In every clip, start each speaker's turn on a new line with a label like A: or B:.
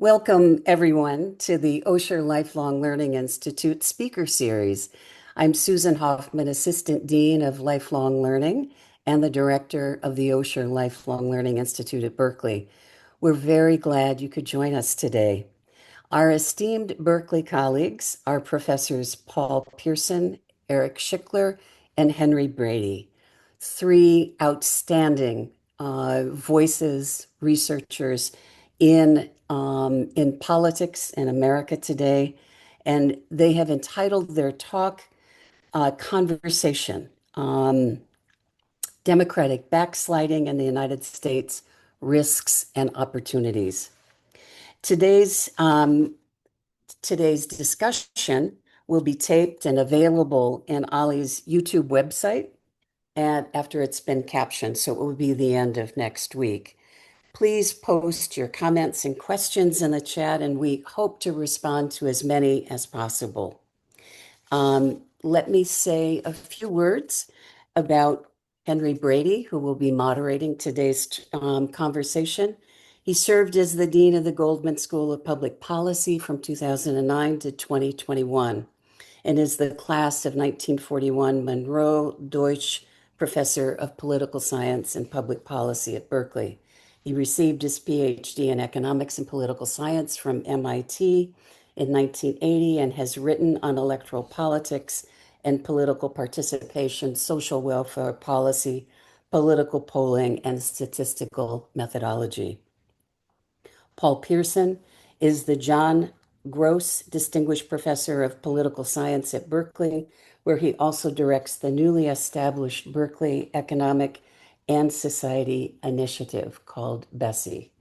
A: Welcome, everyone, to the Osher Lifelong Learning Institute Speaker Series. I'm Susan Hoffman, Assistant Dean of Lifelong Learning and the Director of the Osher Lifelong Learning Institute at Berkeley. We're very glad you could join us today. Our esteemed Berkeley colleagues are Professors Paul Pierson, Eric Schickler, and Henry Brady, three outstanding voices, researchers in politics in America today. And they have entitled their talk Conversation, Democratic Backsliding in the United States, Risks and Opportunities. Today's discussion will be taped and available in Ollie's YouTube website and after it's been captioned, so it will be the end of next week. Please post your comments and questions in the chat, and we hope to respond to as many as possible. Let me say a few words about Henry Brady, who will be moderating today's conversation. He served as the Dean of the Goldman School of Public Policy from 2009 to 2021 and is the class of 1941 Monroe Deutsch Professor of Political Science and Public Policy at Berkeley. He received his PhD in Economics and Political Science from MIT in 1980 and has written on electoral politics and political participation, social welfare policy, political polling, and statistical methodology. Paul Pierson is the John Gross Distinguished Professor of Political Science at Berkeley, where he also directs the newly established Berkeley Economic and Society Initiative called BESSY.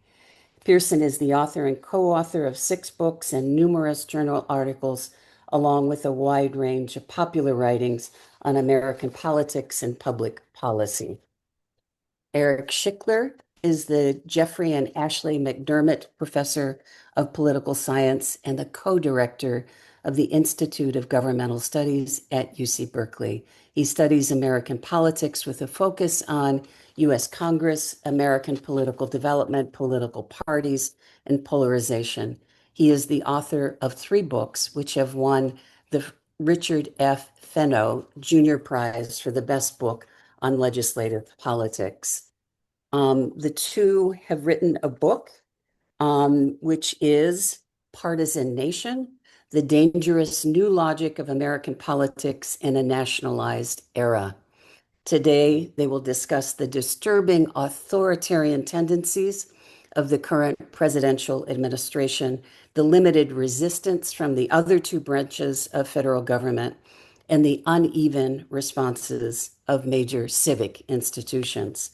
A: Pierson is the author and co-author of 6 books and numerous journal articles, along with a wide range of popular writings on American politics and public policy. Eric Schickler is the Jeffrey and Ashley McDermott Professor of Political Science and the co-director of the Institute of Governmental Studies at UC Berkeley. He studies American politics with a focus on U.S. Congress, American political development, political parties, and polarization. He is the author of 3 books, which have won the Richard F. Fenno Junior Prize for the best book on legislative politics. The two have written a book, which is Partisan Nation, The Dangerous New Logic of American Politics in a Nationalized Era. Today, they will discuss the disturbing authoritarian tendencies of the current presidential administration, the limited resistance from the other 2 branches of federal government, and the uneven responses of major civic institutions.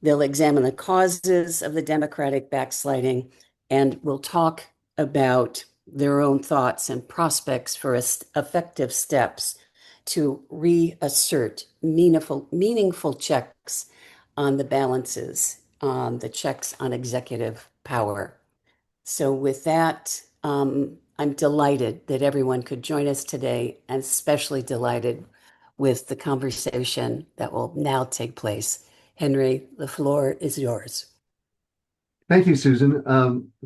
A: They'll examine the causes of the democratic backsliding and will talk about their own thoughts and prospects for effective steps to reassert meaningful checks on the balances, the checks on executive power. So with that, I'm delighted that everyone could join us today, and especially delighted with the conversation that will now take place. Henry, the floor is yours.
B: Thank you, Susan.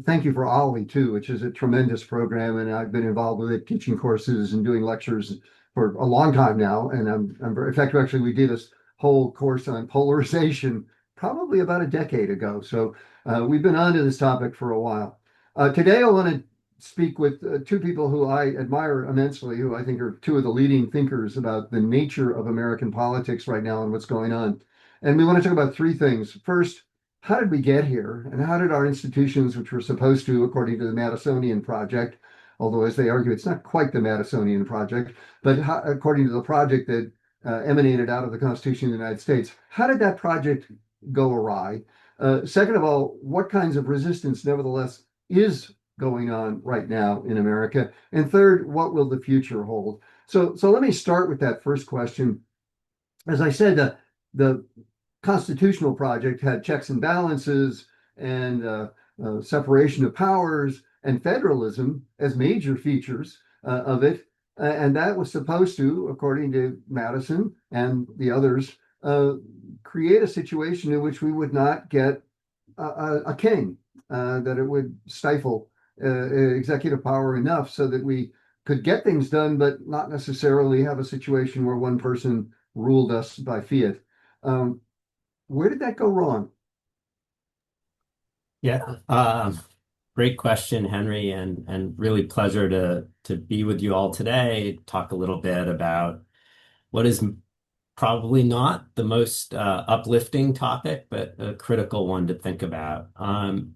B: Thank you for Ollie, too, which is a tremendous program. And I've been involved with it, teaching courses and doing lectures for a long time now. And I'm very, in fact, actually, we did this whole course on polarization probably about a decade ago. So we've been on to this topic for a while. Today, I want to speak with 2 people who I admire immensely, who I think are 2 of the leading thinkers about the nature of American politics right now and what's going on. And we want to talk about 3 things. First, how did we get here? And how did our institutions, which were supposed to, according to the Madisonian Project, although as they argue, it's not quite the Madisonian Project, but according to the project that emanated out of the Constitution of the United States, how did that project go awry? Second of all, what kinds of resistance, nevertheless, is going on right now in America? And third, what will the future hold? So let me start with that first question. As I said, the constitutional project had checks and balances and separation of powers and federalism as major features of it. And that was supposed to, according to Madison and the others, create a situation in which we would not get a king, that it would stifle executive power enough so that we could get things done, but not necessarily have a situation where one person ruled us by fiat. Um, where did that go wrong?
C: Yeah, great question, Henry, and really pleasure to be with you all today. Talk a little bit about what is probably not the most uplifting topic, but a critical one to think about. And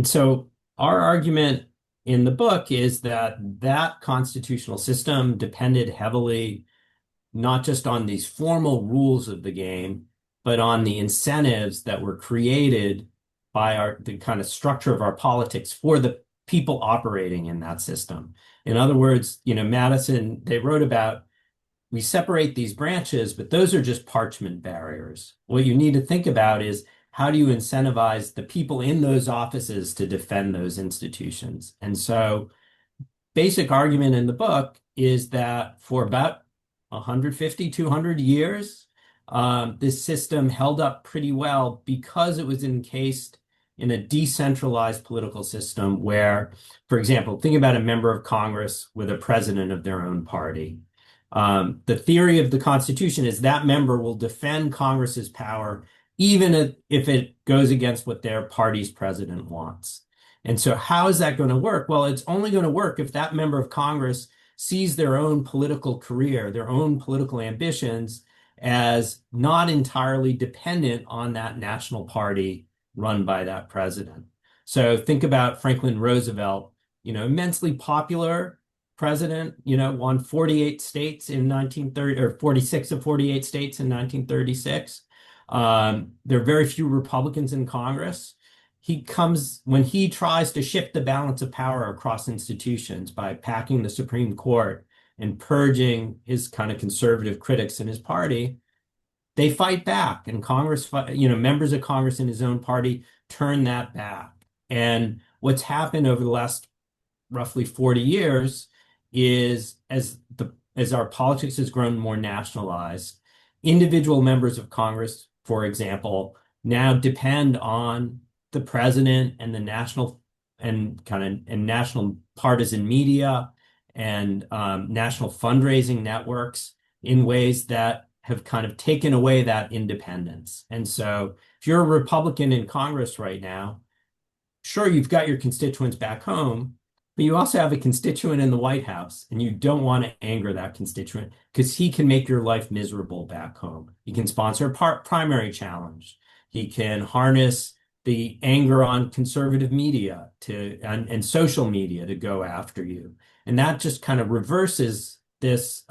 C: so our argument in the book is that that constitutional system depended heavily not just on these formal rules of the game, but on the incentives that were created by the kind of structure of our politics for the people operating in that system. In other words, Madison, they wrote about we separate these branches, but those are just parchment barriers. What you need to think about is how do you incentivize the people in those offices to defend those institutions? And so basic argument in the book is that for about 150, 200 years, this system held up pretty well because it was encased in a decentralized political system where, for example, think about a member of Congress with a president of their own party. The theory of the Constitution is that member will defend Congress's power even if it goes against what their party's president wants. And so how is that going to work? Well, it's only going to work if that member of Congress sees their own political career, their own political ambitions as not entirely dependent on that national party run by that president. So think about Franklin Roosevelt, immensely popular president, won 48 states in 1930 or 46 of 48 states in 1936. There are very few Republicans in Congress. When he tries to shift the balance of power across institutions by packing the Supreme Court and purging his kind of conservative critics in his party, they fight back, and members of Congress in his own party turn that back. And what's happened over the last roughly 40 years is as our politics has grown more nationalized, individual members of Congress, for example, now depend on the president and the national national partisan media and national fundraising networks in ways that have kind of taken away that independence. And so if you're a Republican in Congress right now, sure, you've got your constituents back home, but you also have a constituent in the White House, and you don't want to anger that constituent because he can make your life miserable back home. He can sponsor a primary challenge. He can harness the anger on conservative media and social media to go after you. And that just kind of reverses this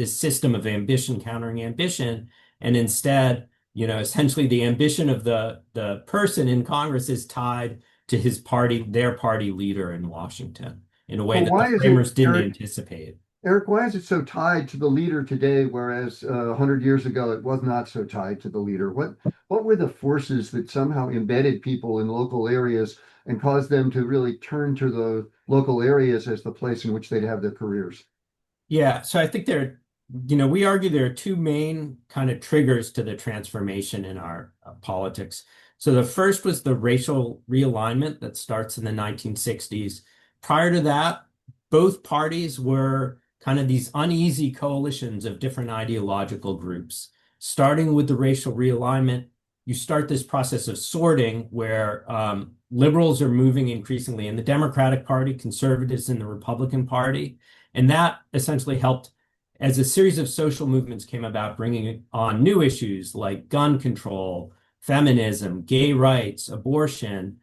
C: system of ambition countering ambition. And instead, essentially the ambition of the person in Congress is tied to their party leader in Washington in a way
B: But
C: that the
B: why is it,
C: framers didn't
B: Eric,
C: anticipate.
B: Eric, why is it so tied to the leader today, whereas 100 years ago it was not so tied to the leader? What were the forces that somehow embedded people in local areas and caused them to really turn to the local areas as the place in which they'd have their careers?
C: Yeah, so I think we argue there are two main kind of triggers to the transformation in our politics. So the first was the racial realignment that starts in the 1960s. Prior to that, both parties were kind of these uneasy coalitions of different ideological groups. Starting with the racial realignment, you start this process of sorting where liberals are moving increasingly in the Democratic Party, conservatives in the Republican Party. And that essentially helped as a series of social movements came about, bringing on new issues like gun control, feminism, gay rights, abortion.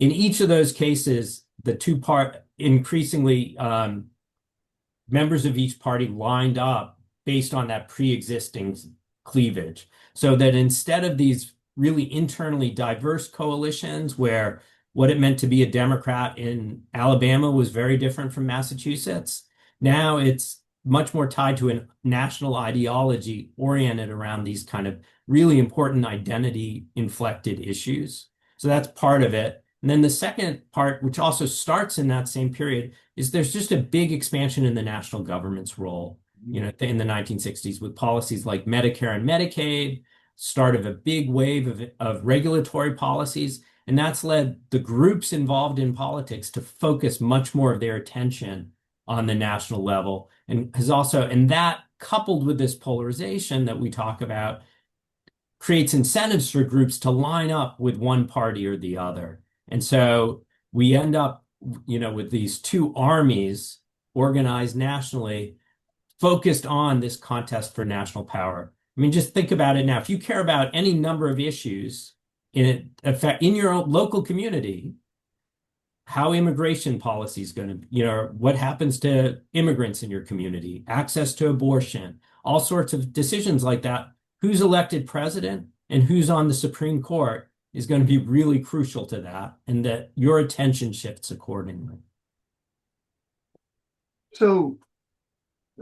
C: In each of those cases, increasingly members of each party lined up based on that pre-existing cleavage. So that instead of these really internally diverse coalitions where what it meant to be a Democrat in Alabama was very different from Massachusetts, now it's much more tied to a national ideology oriented around these kind of really important identity inflected issues. So that's part of it. And then the second part, which also starts in that same period, is there's just a big expansion in the national government's role, in the 1960s with policies like Medicare and Medicaid, start of a big wave of regulatory policies. And that's led the groups involved in politics to focus much more of their attention on the national level, and has also, and that coupled with this polarization that we talk about, creates incentives for groups to line up with one party or the other. And so we end up, with these two armies organized nationally, focused on this contest for national power. I mean, just think about it now. If you care about any number of issues in effect in your own local community, how immigration policy is going to, what happens to immigrants in your community, access to abortion, all sorts of decisions like that, who's elected president and who's on the Supreme Court is going to be really crucial to that, and that your attention shifts accordingly.
B: So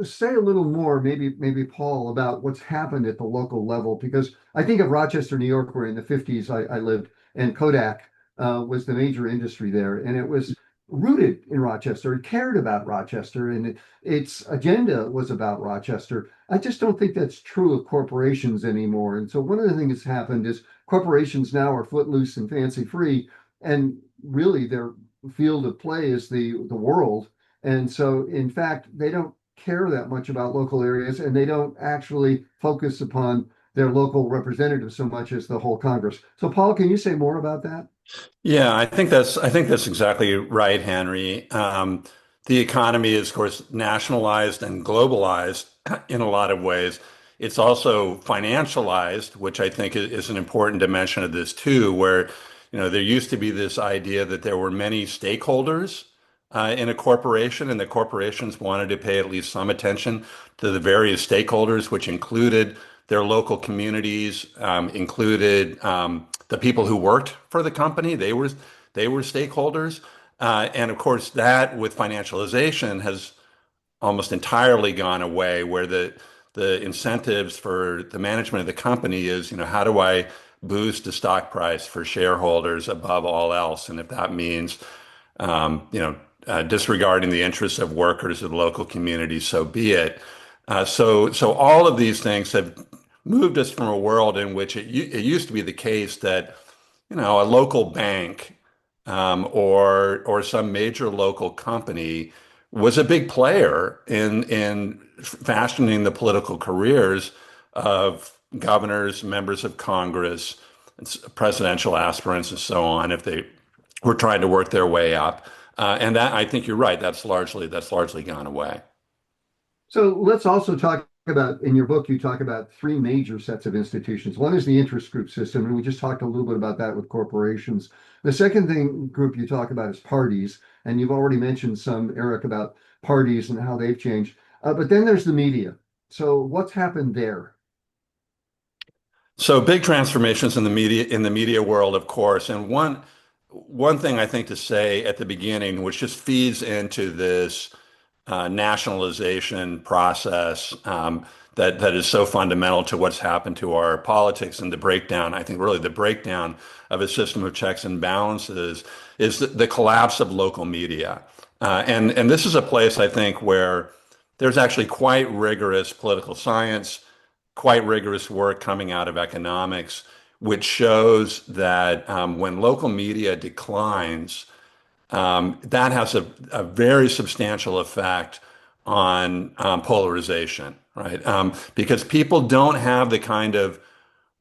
B: say a little more, maybe Paul, about what's happened at the local level, because I think of Rochester, New York, where in the 50s I lived, and Kodak was the major industry there, and it was rooted in Rochester. It cared about Rochester, and its agenda was about Rochester. I just don't think that's true of corporations anymore. And so one of the things that's happened is corporations now are footloose and fancy free, and really their field of play is the world. And so, in fact, they don't care that much about local areas, and they don't actually focus upon their local representatives so much as the whole Congress. So, Paul, can you say more about that?
D: Yeah, I think that's exactly right, Henry. The economy is, of course, nationalized and globalized in a lot of ways. It's also financialized, which I think is an important dimension of this too, where, there used to be this idea that there were many stakeholders in a corporation, and the corporations wanted to pay at least some attention to the various stakeholders, which included their local communities, included the people who worked for the company. They were stakeholders, and of course, that with financialization has almost entirely gone away, where the incentives for the management of the company is, how do I boost the stock price for shareholders above all else? And if that means, disregarding the interests of workers of the local community, so be it. So all of these things have moved us from a world in which it used to be the case that, a local bank or some major local company was a big player in fashioning the political careers of governors, members of Congress, presidential aspirants, and so on, if they were trying to work their way up. And that, I think you're right. That's largely gone away.
B: So let's also talk about, in your book, you talk about three major sets of institutions. One is the interest group system, and we just talked a little bit about that with corporations. The second group you talk about is parties, and you've already mentioned some, Eric, about parties and how they've changed. But then there's the media. So what's happened there?
D: So big transformations in the media world, of course. And one thing I think to say at the beginning, which just feeds into this nationalization process, that is so fundamental to what's happened to our politics, and the breakdown, I think really the breakdown of a system of checks and balances, is the collapse of local media. And this is a place, I think, where there's actually quite rigorous political science, quite rigorous work coming out of economics, which shows that when local media declines, that has a very substantial effect on polarization, right? Because people don't have the kind of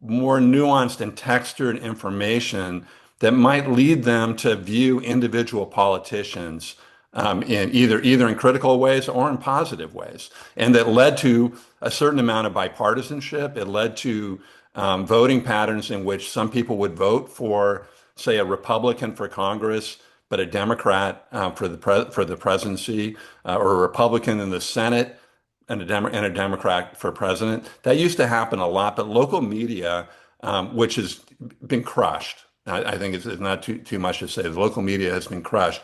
D: more nuanced and textured information that might lead them to view individual politicians in either in critical ways or in positive ways, and that led to a certain amount of bipartisanship. It led to voting patterns in which some people would vote for, say, a Republican for Congress, but a Democrat for the presidency, or a Republican in the Senate and a Democrat for president. That used to happen a lot, but local media, which has been crushed, I think it's not too much to say. The local media has been crushed.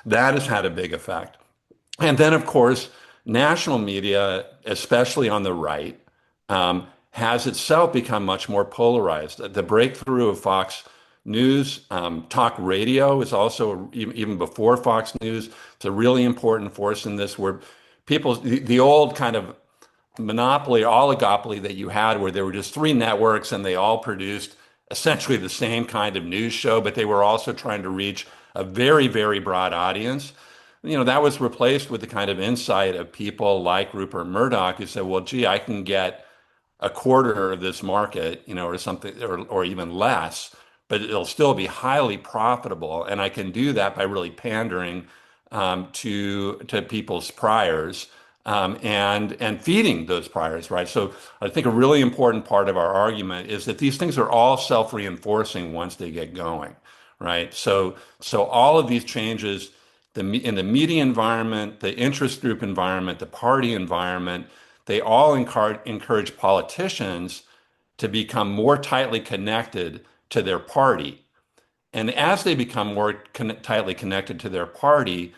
D: That has had a big effect. And then, of course, national media, especially on the right, has itself become much more polarized. The breakthrough of Fox News, talk radio is also, even before Fox News, it's a really important force in this, where the old kind of monopoly, oligopoly that you had, where there were just three networks and they all produced essentially the same kind of news show, but they were also trying to reach a very, very broad audience. That was replaced with the kind of insight of people like Rupert Murdoch who said, well, gee, I can get a quarter of this market, or something, or even less, but it'll still be highly profitable. And I can do that by really pandering to people's priors and feeding those priors, right? So I think a really important part of our argument is that these things are all self-reinforcing once they get going, right? So all of these changes in the media environment, the interest group environment, the party environment, they all encourage politicians to become more tightly connected to their party. And as they become more tightly connected to their party,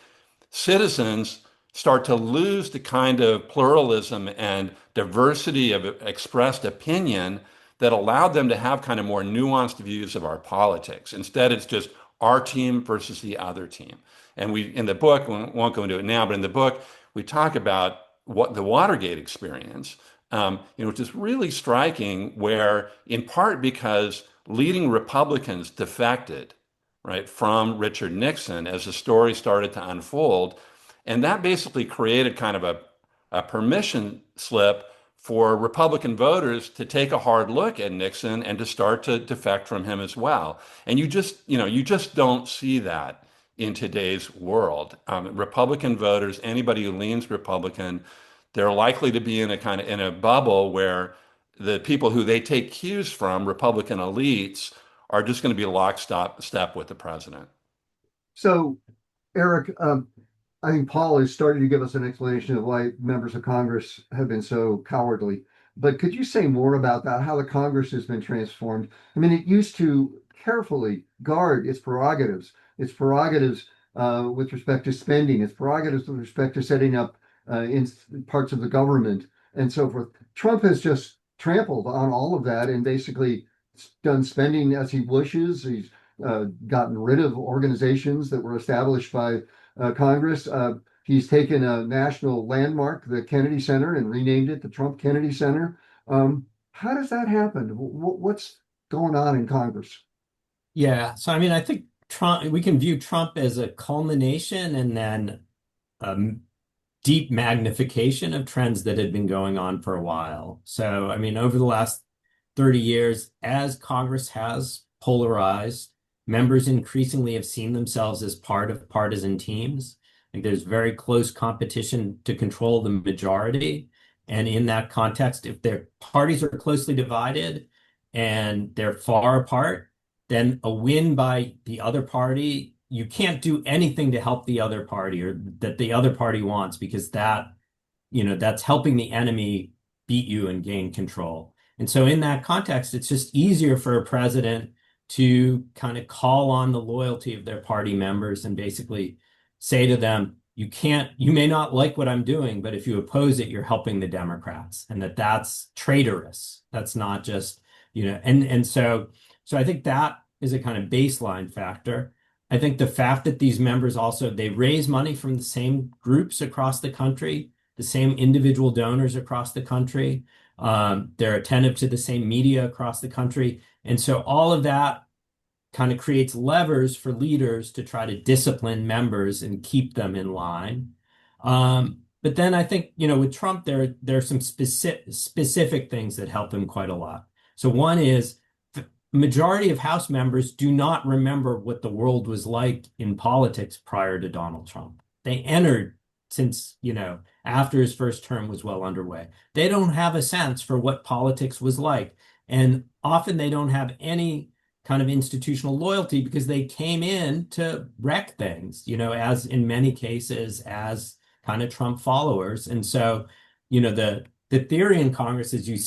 D: citizens start to lose the kind of pluralism and diversity of expressed opinion that allowed them to have kind of more nuanced views of our politics. Instead, it's just our team versus the other team. And in the book, we won't go into it now, but in the book, we talk about what the Watergate experience, which is really striking, where in part because leading Republicans defected, right, from Richard Nixon as the story started to unfold. And that basically created kind of a permission slip for Republican voters to take a hard look at Nixon and to start to defect from him as well. And you just don't see that in today's world. Republican voters, anybody who leans Republican, they're likely to be in a bubble where the people who they take cues from, Republican elites, are just going to be lockstep with the president.
B: So, Eric, I think Paul is starting to give us an explanation of why members of Congress have been so cowardly. But could you say more about that, how the Congress has been transformed? I mean, it used to carefully guard its prerogatives with respect to spending, its prerogatives with respect to setting up in parts of the government and so forth. Trump has just trampled on all of that and basically done spending as he wishes. He's gotten rid of organizations that were established by Congress. He's taken a national landmark, the Kennedy Center, and renamed it the Trump Kennedy Center. How does that happen? What's going on in Congress?
C: Yeah. So, I mean, I think we can view Trump as a culmination and then deep magnification of trends that had been going on for a while. So, I mean, over the last 30 years, as Congress has polarized, members increasingly have seen themselves as part of partisan teams. Like there's very close competition to control the majority. And in that context, if their parties are closely divided and they're far apart, then a win by the other party, you can't do anything to help the other party or that the other party wants, because that's helping the enemy beat you and gain control. And so in that context, it's just easier for a president to kind of call on the loyalty of their party members and basically say to them, you may not like what I'm doing, but if you oppose it, you're helping the Democrats, and that's traitorous. That's not just, and so I think that is a kind of baseline factor. I think the fact that these members also, they raise money from the same groups across the country, the same individual donors across the country. They're attentive to the same media across the country. And so all of that kind of creates levers for leaders to try to discipline members and keep them in line. But then I think, with Trump, there are some specific things that help him quite a lot. So one is the majority of House members do not remember what the world was like in politics prior to Donald Trump. They entered since, after his first term was well underway. They don't have a sense for what politics was like. And often they don't have any kind of institutional loyalty because they came in to wreck things, as in many cases, as kind of Trump followers. And so, the theory in Congress is you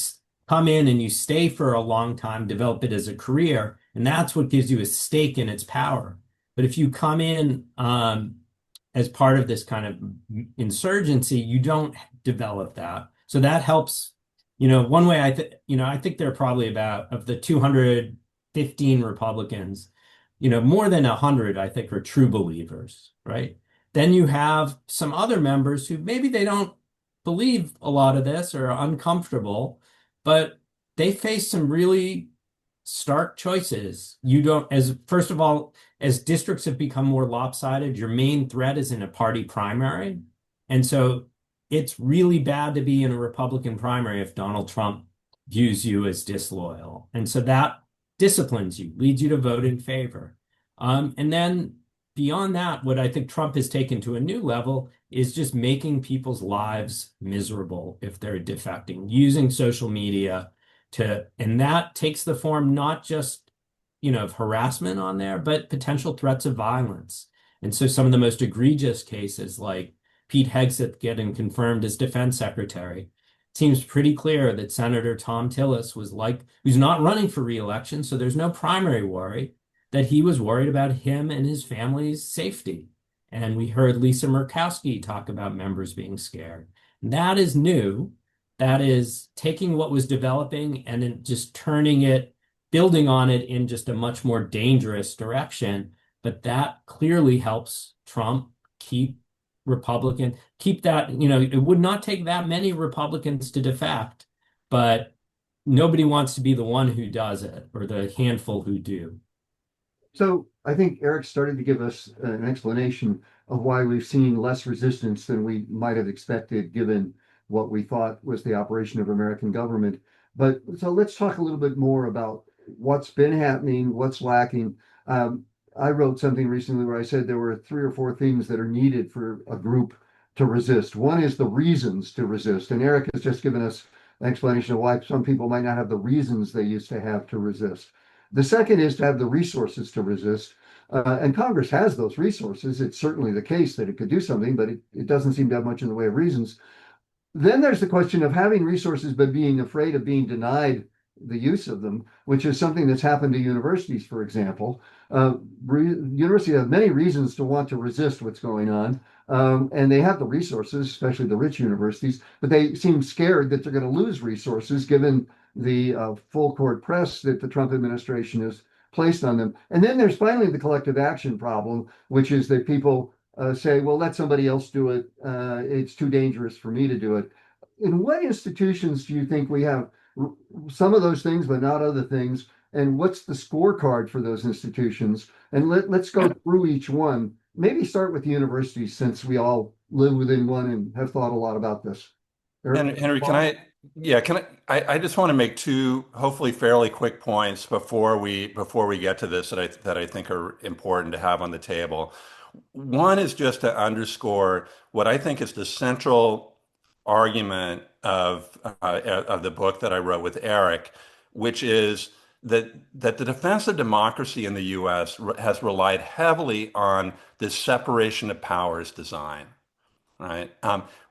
C: come in and you stay for a long time, develop it as a career, and that's what gives you a stake in its power. But if you come in as part of this kind of insurgency, you don't develop that. So that helps. One way I think there are probably about, of the 215 Republicans, more than 100, I think, are true believers, right? Then you have some other members who maybe they don't believe a lot of this or are uncomfortable, but they face some really stark choices. You don't, as first of all, as districts have become more lopsided, your main threat is in a party primary. And so it's really bad to be in a Republican primary if Donald Trump views you as disloyal. And so that disciplines you, leads you to vote in favor. And then beyond that, what I think Trump has taken to a new level is just making people's lives miserable if they're defecting, using social media and that takes the form not just, of harassment on there, but potential threats of violence. And so some of the most egregious cases, like Pete Hegseth getting confirmed as defense secretary, it seems pretty clear that Senator Tom Tillis who's not running for re-election, so there's no primary worry, that he was worried about him and his family's safety. And we heard Lisa Murkowski talk about members being scared. And that is new. That is taking what was developing and then just turning it, building on it in just a much more dangerous direction. But that clearly helps Trump keep that, it would not take that many Republicans to defect, but nobody wants to be the one who does it or the handful who do.
B: So I think Eric started to give us an explanation of why we've seen less resistance than we might have expected, given what we thought was the operation of American government. But so let's talk a little bit more about what's been happening, what's lacking. I wrote something recently where I said there were 3 or 4 things that are needed for a group to resist. One is the reasons to resist. And Eric has just given us an explanation of why some people might not have the reasons they used to have to resist. The second is to have the resources to resist. And Congress has those resources. It's certainly the case that it could do something, but it doesn't seem to have much in the way of reasons. Then there's the question of having resources, but being afraid of being denied the use of them, which is something that's happened to universities, for example. Universities have many reasons to want to resist what's going on, and they have the resources, especially the rich universities, but they seem scared that they're going to lose resources given the full court press that the Trump administration has placed on them. And then there's finally the collective action problem, which is that people say, well, let somebody else do it. It's too dangerous for me to do it. In what institutions do you think we have some of those things, but not other things? And what's the scorecard for those institutions? And let's go through each one. Maybe start with the universities, since we all live within one and have thought a lot about this.
D: Henry, I just want to make 2 hopefully fairly quick points before we get to this that I think are important to have on the table. One is just to underscore what I think is the central argument of the book that I wrote with Eric, which is that the defense of democracy in the U.S. has relied heavily on this separation of powers design. Right.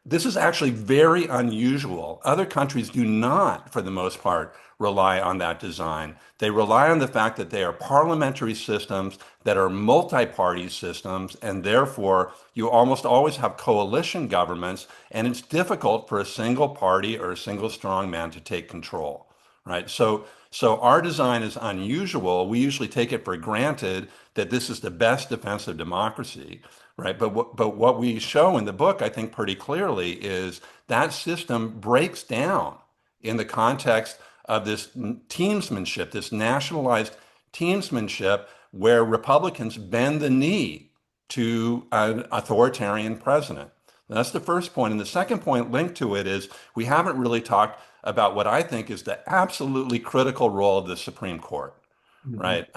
D: This is actually very unusual. Other countries do not, for the most part, rely on that design. They rely on the fact that they are parliamentary systems that are multi-party systems, and therefore you almost always have coalition governments, and it's difficult for a single party or a single strong man to take control. Right. So our design is unusual. We usually take it for granted that this is the best defense of democracy. Right. But what we show in the book, I think pretty clearly, is that system breaks down in the context of this teamsmanship, this nationalized teamsmanship, where Republicans bend the knee to an authoritarian president. And that's the first point. And the second point linked to it is we haven't really talked about what I think is the absolutely critical role of the Supreme Court, right?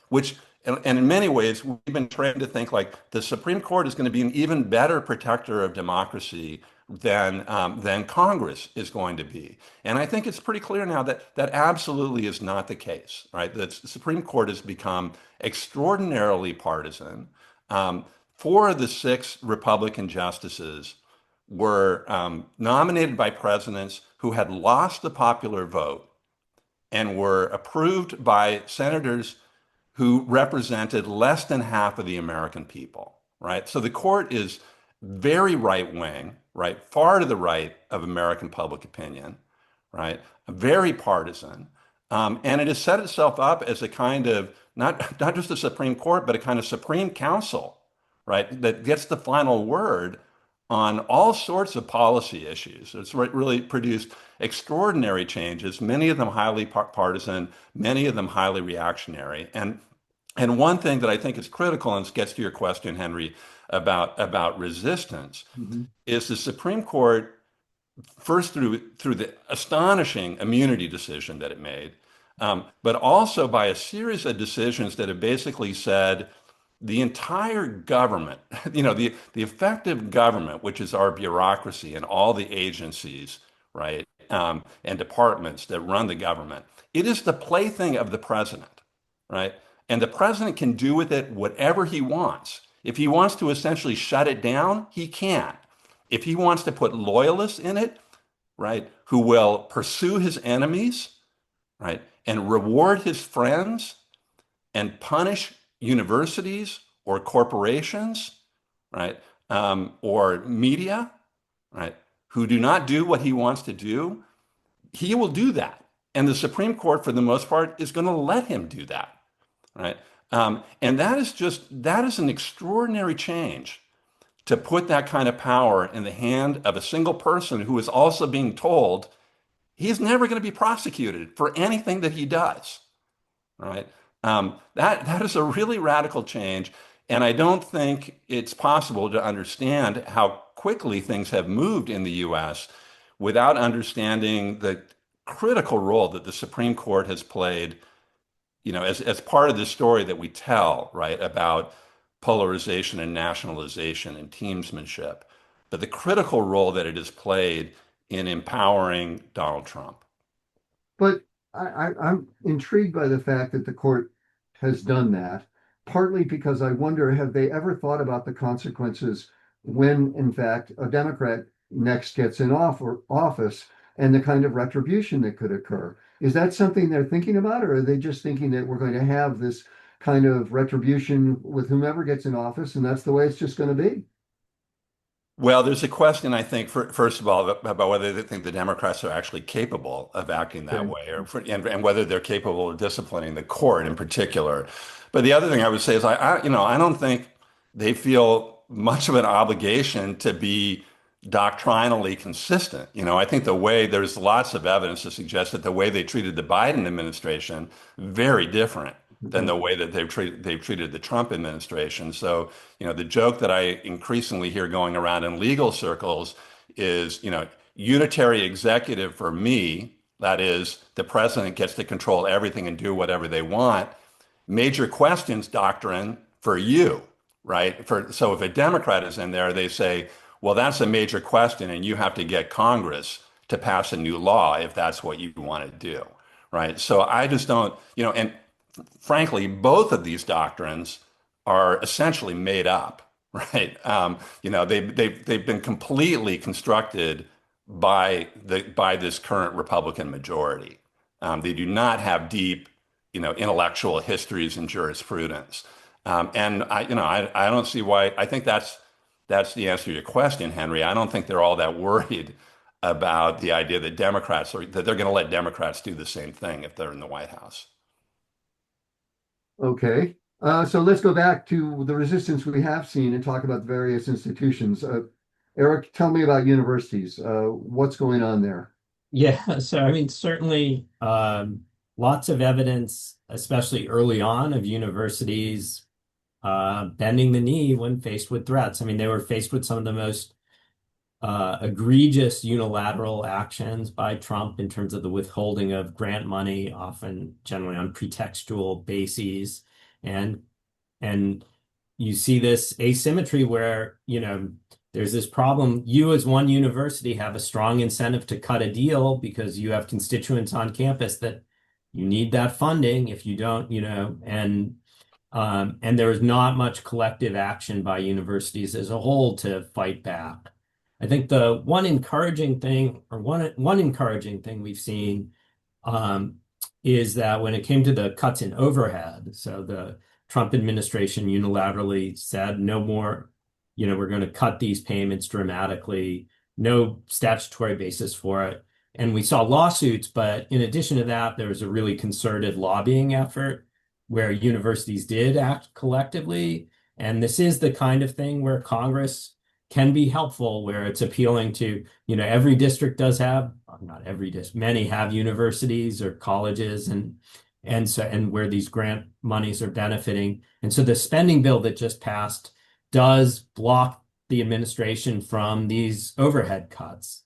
D: Which and in many ways, we've been trained to think like the Supreme Court is going to be an even better protector of democracy than Congress is going to be. And I think it's pretty clear now that that absolutely is not the case, right? The Supreme Court has become extraordinarily partisan. 4 of the 6 Republican justices were nominated by presidents who had lost the popular vote and were approved by senators who represented less than half of the American people, right? So the court is very right-wing, right? Far to the right of American public opinion, right? Very partisan. And it has set itself up as a kind of, not just a Supreme Court, but a kind of Supreme Council, right? That gets the final word on all sorts of policy issues. It's really produced extraordinary changes, many of them highly partisan, many of them highly reactionary. And one thing that I think is critical, and this gets to your question, Henry, about resistance,
B: Mhm.
D: is the Supreme Court first through the astonishing immunity decision that it made, but also by a series of decisions that have basically said the entire government, the effective government, which is our bureaucracy and all the agencies, right, and departments that run the government, it is the plaything of the president, right? And the president can do with it whatever he wants. If he wants to essentially shut it down, he can. If he wants to put loyalists in it, right, who will pursue his enemies, right, and reward his friends and punish universities or corporations, right, or media, right, who do not do what he wants to do, he will do that. And the Supreme Court, for the most part, is going to let him do that, right? And that is an extraordinary change to put that kind of power in the hand of a single person who is also being told he's never going to be prosecuted for anything that he does, right? That is a really radical change, and I don't think it's possible to understand how quickly things have moved in the U.S. without understanding the critical role that the Supreme Court has played, as part of the story that we tell, right, about polarization and nationalization and teamsmanship, but the critical role that it has played in empowering Donald Trump.
B: But I'm intrigued by the fact that the court has done that, partly because I wonder, have they ever thought about the consequences when, in fact, a Democrat next gets in office and the kind of retribution that could occur? Is that something they're thinking about, or are they just thinking that we're going to have this kind of retribution with whomever gets in office, and that's the way it's just going to be?
D: Well, there's a question, I think, first of all, about whether they think the Democrats are actually capable of acting that
B: Okay.
D: way, and whether they're capable of disciplining the court in particular. But the other thing I would say is, I don't think they feel much of an obligation to be doctrinally consistent. I think there's lots of evidence to suggest that the way they treated the Biden administration, very different than
B: Okay.
D: the way that they've treated the Trump administration. So, the joke that I increasingly hear going around in legal circles is, unitary executive for me, that is, the president gets to control everything and do whatever they want. Major questions doctrine for you, right? So if a Democrat is in there, they say, well, that's a major question, and you have to get Congress to pass a new law if that's what you want to do, right? So I just don't, and frankly, both of these doctrines are essentially made up, right? They've been completely constructed by this current Republican majority. They do not have deep, intellectual histories and jurisprudence. And I don't see why. I think that's the answer to your question, Henry. I don't think they're all that worried about the idea that that they're going to let Democrats do the same thing if they're in the White House.
B: Okay. So let's go back to the resistance we have seen and talk about the various institutions. Eric, tell me about universities. What's going on there?
C: Yeah, so I mean, certainly lots of evidence, especially early on, of universities bending the knee when faced with threats. I mean, they were faced with some of the most egregious unilateral actions by Trump in terms of the withholding of grant money, often generally on pretextual bases. And and you see this asymmetry where, there's this problem. You as one university have a strong incentive to cut a deal because you have constituents on campus that you need that funding. If you don't, and there is not much collective action by universities as a whole to fight back. I think the one encouraging thing, or one encouraging thing we've seen, um, is that when it came to the cuts in overhead, so the Trump administration unilaterally said no more, we're going to cut these payments dramatically, no statutory basis for it. And we saw lawsuits, but in addition to that, there was a really concerted lobbying effort where universities did act collectively. And this is the kind of thing where Congress can be helpful where it's appealing to, every district does have, not every district, many have universities or colleges and where these grant monies are benefiting. And so the spending bill that just passed does block the administration from these overhead cuts.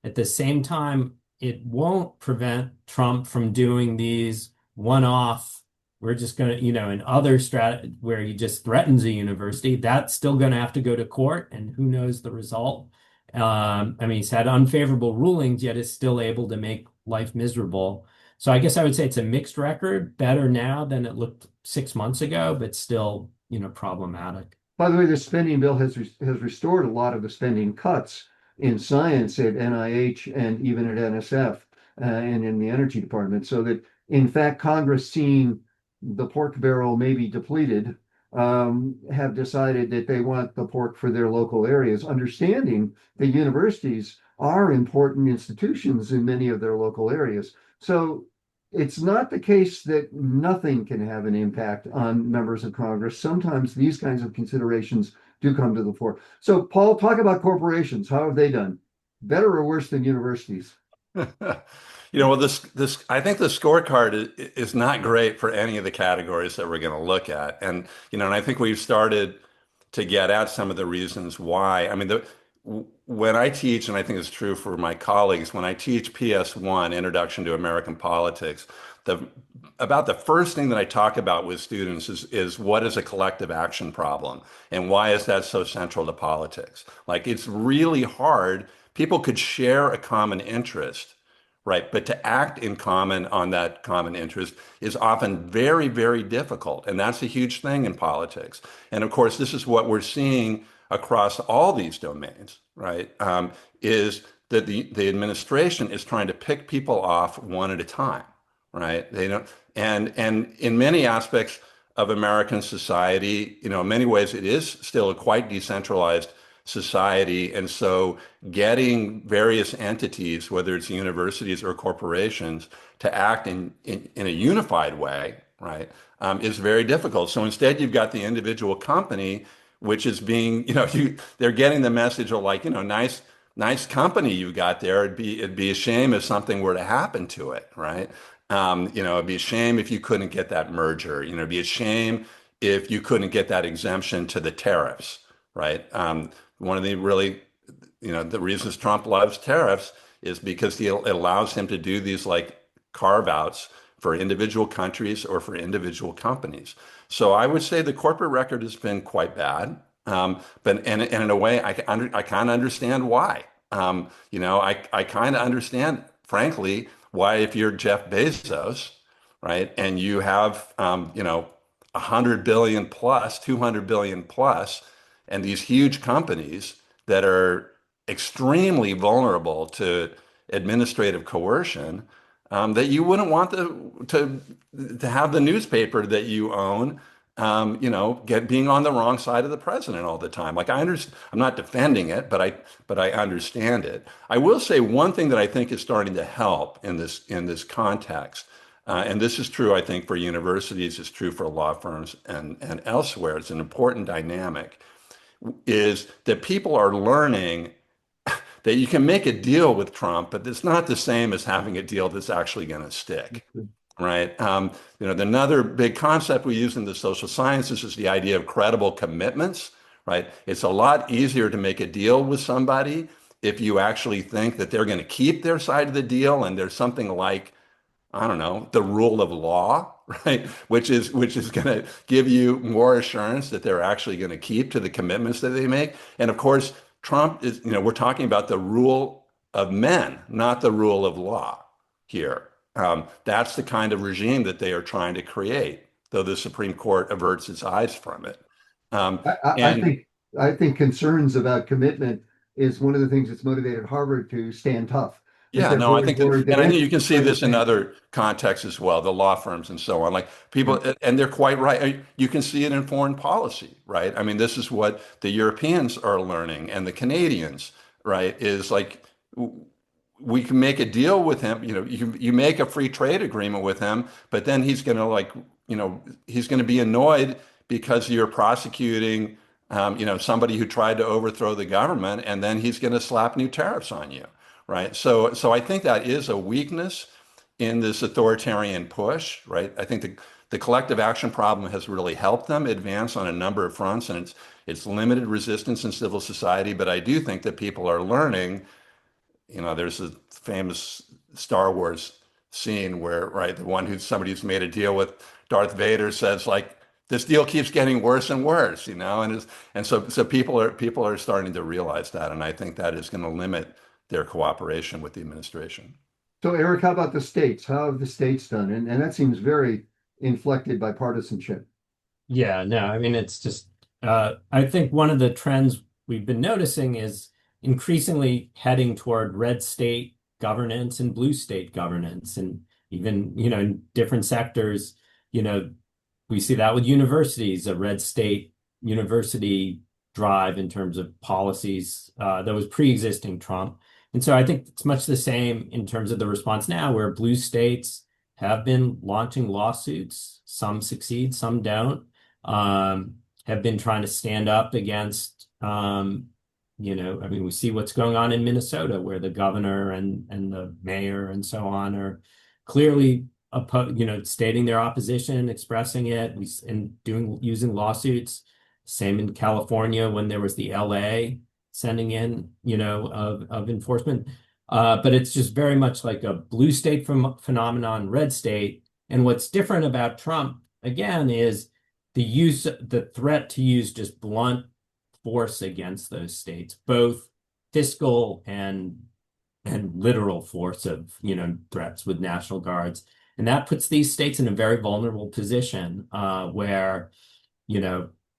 C: At the same time, it won't prevent Trump from doing these one-off, we're just going to, in other where he just threatens a university, that's still going to have to go to court, and who knows the result. He's had unfavorable rulings, yet is still able to make life miserable. So I guess I would say it's a mixed record, better now than it looked 6 months ago, but still, problematic.
B: By the way, the spending bill has restored a lot of the spending cuts in science at NIH and even at NSF and in the energy department, so that in fact Congress, seeing the pork barrel may be depleted, have decided that they want the pork for their local areas, understanding that universities are important institutions in many of their local areas. So it's not the case that nothing can have an impact on members of Congress. Sometimes these kinds of considerations do come to the fore. So, Paul, talk about corporations. How have they done? Better or worse than universities?
D: Well, this I think the scorecard is not great for any of the categories that we're going to look at, and I think we've started to get at some of the reasons why. When I teach, and I think it's true for my colleagues, when I teach PS1, Introduction to American Politics, about the first thing that I talk about with students is what is a collective action problem and why is that so central to politics? Like, it's really hard. People could share a common interest, right? But to act in common on that common interest is often very, very difficult. And that's a huge thing in politics. And of course, this is what we're seeing across all these domains, right? Is that the administration is trying to pick people off one at a time, right? They don't, and in many aspects of American society, in many ways, it is still a quite decentralized society. And so getting various entities, whether it's universities or corporations, to act in a unified way, right, is very difficult. So instead, you've got the individual company, which is being, they're getting the message of like, nice company you got there. It'd be a shame if something were to happen to it, right? It'd be a shame if you couldn't get that merger. It'd be a shame if you couldn't get that exemption to the tariffs, right? One of the really, the reasons Trump loves tariffs is because it allows him to do these like carve outs for individual countries or for individual companies. So I would say the corporate record has been quite bad. But in a way, I kind of understand why. I kind of understand, frankly, why if you're Jeff Bezos, right, and you have, 100 billion plus, 200 billion plus, and these huge companies that are extremely vulnerable to administrative coercion, that you wouldn't want to have the newspaper that you own, being on the wrong side of the president all the time. Like, I understand, I'm not defending it, but I understand it. I will say one thing that I think is starting to help in this context, and this is true, I think, for universities, it's true for law firms and elsewhere. It's an important dynamic, is that people are learning that you can make a deal with Trump, but it's not the same as having a deal that's actually going to stick, right? Another big concept we use in the social sciences is the idea of credible commitments, right? It's a lot easier to make a deal with somebody if you actually think that they're going to keep their side of the deal and there's something like, I don't know, the rule of law, right? Which is going to give you more assurance that they're actually going to keep to the commitments that they make. And of course, Trump is, we're talking about the rule of men, not the rule of law here. That's the kind of regime that they are trying to create, though the Supreme Court averts its eyes from it. And
B: I think concerns about commitment is one of the things that's motivated Harvard to stand tough. They
D: yeah,
B: said
D: no, I
B: going
D: think that,
B: forward,
D: and I
B: the
D: think you can see
B: anti
D: this in other contexts as well, the law firms and so on. Like people, and they're quite right. You can see it in foreign policy, right? I mean, this is what the Europeans are learning and the Canadians, right? Is like we can make a deal with him. You make a free trade agreement with him, but then he's going to he's going to be annoyed because you're prosecuting somebody who tried to overthrow the government, and then he's going to slap new tariffs on you, right? So I think that is a weakness in this authoritarian push, right? I think the collective action problem has really helped them advance on a number of fronts, and it's limited resistance in civil society. But I do think that people are learning. There's a famous Star Wars scene where, right, the one somebody who's made a deal with Darth Vader says, like, this deal keeps getting worse and worse, and so people are starting to realize that, and I think that is going to limit their cooperation with the administration.
B: So Eric, how about the states? How have the states done? And that seems very inflected by partisanship.
C: Yeah, no, I mean, it's just, I think one of the trends we've been noticing is increasingly heading toward red state governance and blue state governance. And even, in different sectors, you know, we see that with universities, a red state university drive in terms of policies that was pre-existing Trump. And so I think it's much the same in terms of the response now, where blue states have been launching lawsuits. Some succeed, some don't. Have been trying to stand up against, I mean, we see what's going on in Minnesota, where the governor and the mayor and so on are clearly, stating their opposition, expressing it, and using lawsuits. Same in California when there was the LA sending in, of enforcement. But it's just very much like a blue state phenomenon, red state. And what's different about Trump, again, is the threat to use just blunt force against those states, both fiscal and literal force of, threats with National Guards. And that puts these states in a very vulnerable position where,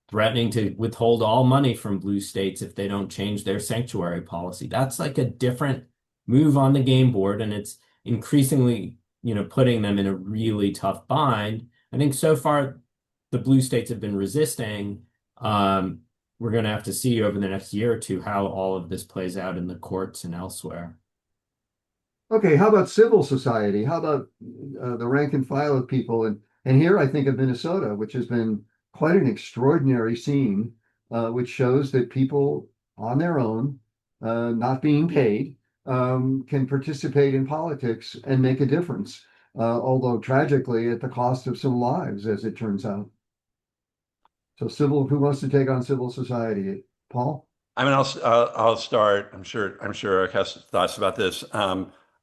C: threatening to withhold all money from blue states if they don't change their sanctuary policy. That's like a different move on the game board, and it's increasingly, putting them in a really tough bind. I think so far the blue states have been resisting. We're going to have to see over the next year or two how all of this plays out in the courts and elsewhere.
B: Okay, how about civil society? How about the rank and file of people? And here I think of Minnesota, which has been quite an extraordinary scene, which shows that people on their own, not being paid, can participate in politics and make a difference, although tragically at the cost of some lives, as it turns out. So who wants to take on civil society? Paul?
D: I mean, I'll start. I'm sure Eric has thoughts about this.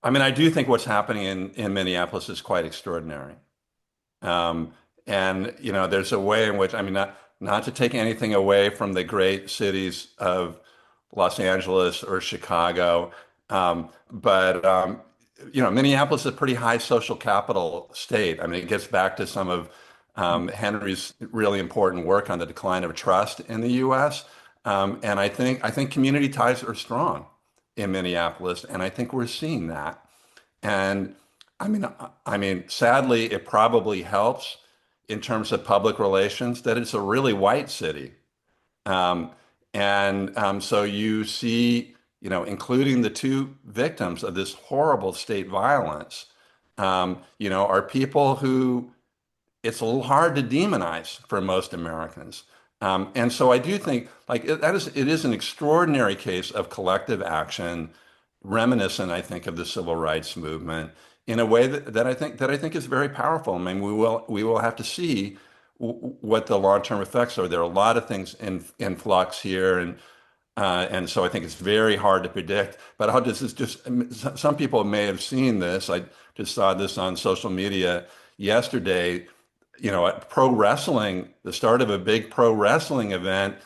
D: I mean, I do think what's happening in Minneapolis is quite extraordinary. And there's a way in which, I mean, not to take anything away from the great cities of Los Angeles or Chicago, but Minneapolis is a pretty high social capital state. I mean, it gets back to some of Henry's really important work on the decline of trust in the U.S. And I think community ties are strong in Minneapolis, and I think we're seeing that. And I mean, sadly, it probably helps in terms of public relations that it's a really white city. Um, and so you see, including the two victims of this horrible state violence, are people who it's a little hard to demonize for most Americans. And so I do think like it is an extraordinary case of collective action, reminiscent, I think, of the civil rights movement in a way that I think is very powerful. I mean, we will have to see what the long-term effects are. There are a lot of things in flux here, and so I think it's very hard to predict. But some people may have seen this. I just saw this on social media yesterday. At pro wrestling, the start of a big pro wrestling event,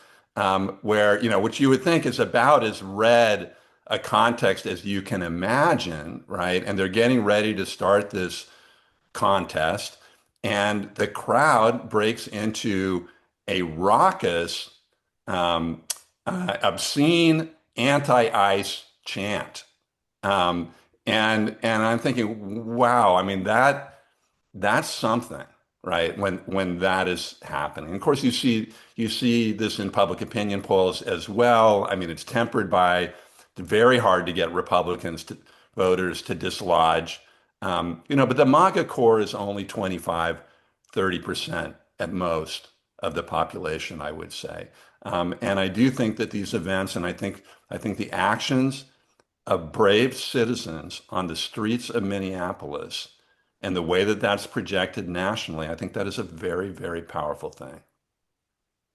D: where, which you would think is about as red a context as you can imagine, right? And they're getting ready to start this contest, and the crowd breaks into a raucous, obscene anti-ICE chant. And I'm thinking, wow, I mean, that's something, right? When that is happening. Of course, you see this in public opinion polls as well. I mean, it's tempered by very hard to get voters to dislodge. But the MAGA core is only 25, 30% at most of the population, I would say. And I do think that these events, and I think the actions of brave citizens on the streets of Minneapolis and the way that that's projected nationally, I think that is a very, very powerful thing.